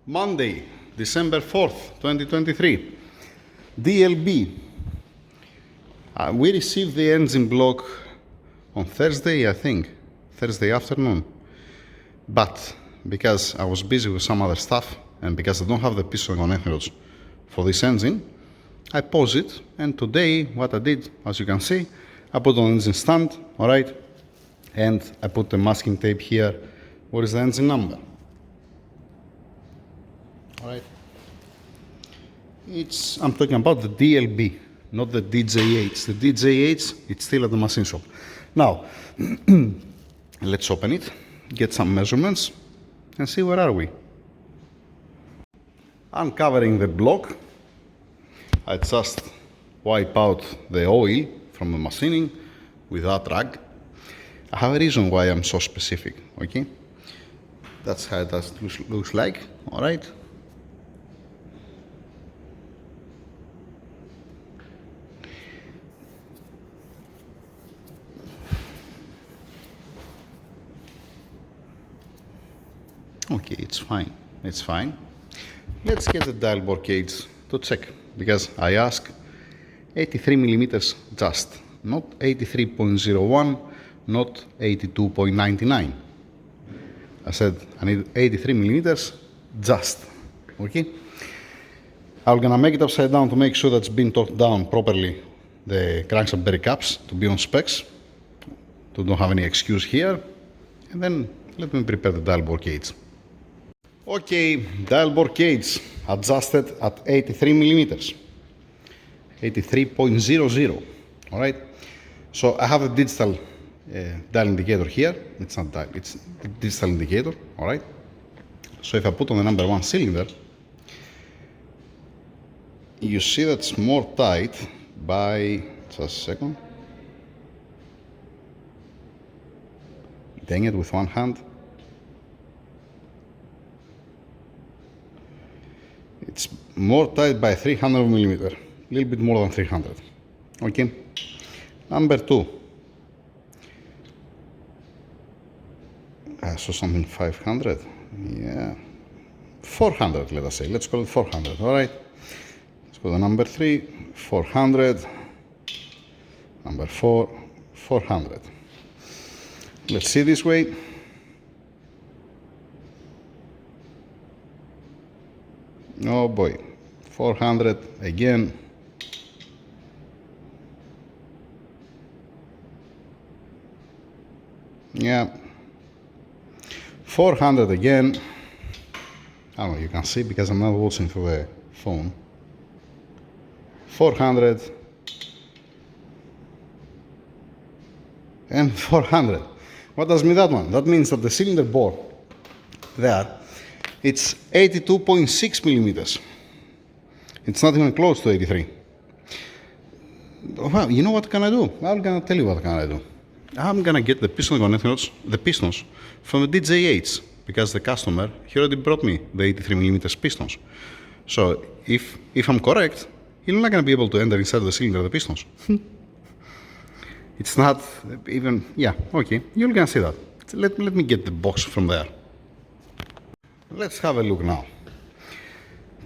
Monday, December 4th, 2023. DLB. We received the engine block on Thursday, I think, Thursday afternoon. But because I was busy with some other stuff and because I don't have the piston connectors for this engine, I paused it, and today what I did, as you can see, I put on engine stand, alright, and I put the masking tape here. What is the engine number? Alright. I'm talking about the DLB, not the DJH. The DJH, it's still at the machine shop. Now, let's open it, get some measurements, and see where are we. Uncovering the block, I just wipe out the oil from the machining with that rag. I have a reason why I'm so specific, okay? That's how it looks like, alright? Okay, it's fine. It's fine. Let's get the dial bore gauge to check, because I ask 83 millimeters just, not 83.01, not 82.99. I said I need 83 millimeters just. Okay. I'm gonna make it upside down to make sure that's been torqued down properly. The crankshaft bearing caps to be on specs, to don't have any excuse here, and then let me prepare the dial bore gauge. Okay, dial bore gauge adjusted at 83 millimeters, 83.00. All right. So I have a digital dial indicator here. It's not dial, it's the digital indicator. All right. So if I put on the number 1 cylinder, you see that's more tight by just a second. Dang it, with one hand. It's more tight by 300 millimeter, a little bit more than 300. Okay. Number 2. I saw something 500. Yeah. 400, let us say. Let's call it 400. All right. Let's go to number 3, 400. Number 4, 400. Let's see this way. Oh boy, 400 again. Yeah, 400 again. I don't know, you can see because I'm not watching through the phone. 400 and 400. What does mean that one? That means that the cylinder bore there, it's 82.6 millimeters. It's not even close to 83. Well, you know what can I do? I'm gonna tell you what can I do. I'm gonna get the piston connectors, the pistons from the DJH, because the customer, he already brought me the 83 millimeters pistons. So if I'm correct, you're not gonna be able to enter inside the cylinder the pistons. It's not even, yeah, okay, you're gonna see that. Let me get the box from there. Let's have a look now.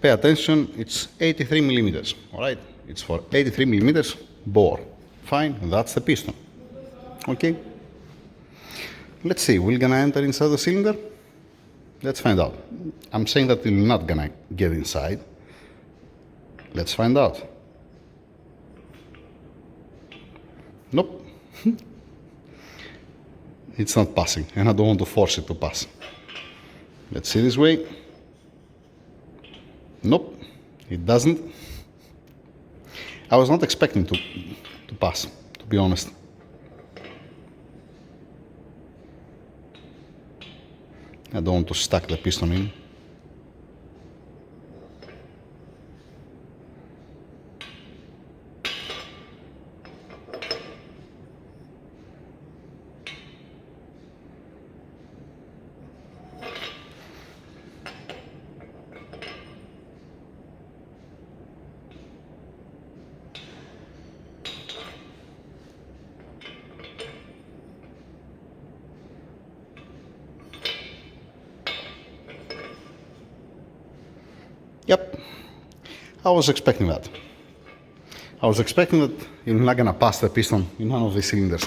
Pay attention, it's 83 millimeters, all right? It's for 83 millimeters bore. Fine, that's the piston. Okay? Let's see, we're gonna enter inside the cylinder? Let's find out. I'm saying that we're not gonna get inside. Let's find out. Nope. It's not passing, and I don't want to force it to pass. Let's see this way. Nope, it doesn't. I was not expecting to pass, to be honest. I don't want to stack the piston in. Yep, I was expecting that. I was expecting that you're not gonna pass the piston in none of these cylinders.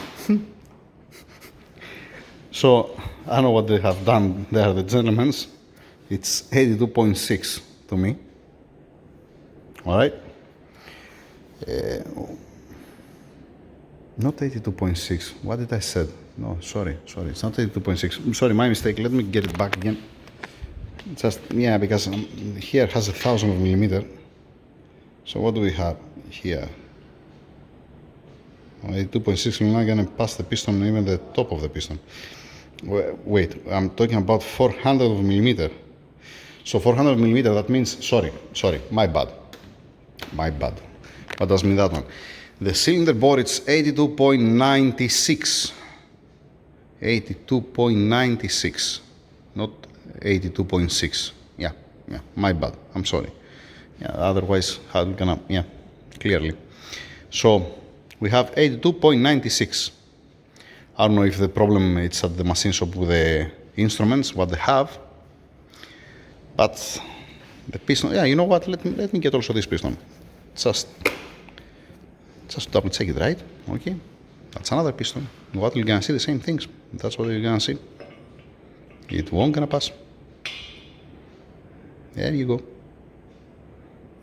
So, I don't know what they have done there, the gentlemen's. It's 82.6 to me. Alright? Not 82.6. What did I said? No, sorry. It's not 82.6. Sorry, my mistake. Let me get it back again. Just, yeah, because here has 1,000 of millimeter. So what do we have here? 82.6, we're not gonna pass the piston, even the top of the piston. Wait, I'm talking about 400 of millimeter. So 400 millimeter, that means, sorry, my bad. What does mean that one? The cylinder bore, it's 82.96. 82.96, not 82.6. Yeah, my bad. I'm sorry. Yeah, otherwise, how are we gonna, clearly. So, we have 82.96. I don't know if the problem is at the machine shop with the instruments, what they have. But the piston, yeah, you know what? Let me get also this piston. Just double check it, right? Okay. That's another piston. What you're gonna see the same things. That's what you're gonna see. It won't gonna pass. There you go.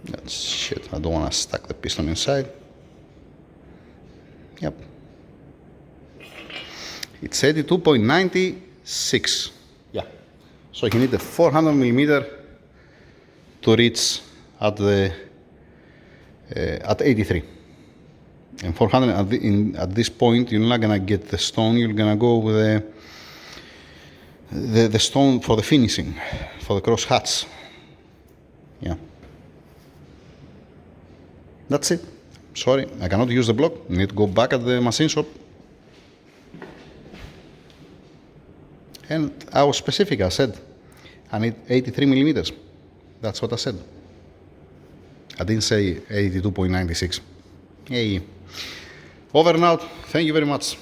That's shit. I don't wanna stack the piston inside. Yep. It's 82.96. Yeah. So you need a 400 millimeter to reach at the at 83. And 400 at this point, you're not gonna get the stone. You're gonna go with the stone for the finishing, for the cross hats. Yeah. That's it. Sorry, I cannot use the block. I need to go back at the machine shop. And I was specific. I said I need 83 millimeters. That's what I said. I didn't say 82.96. Hey. Over and out. Thank you very much.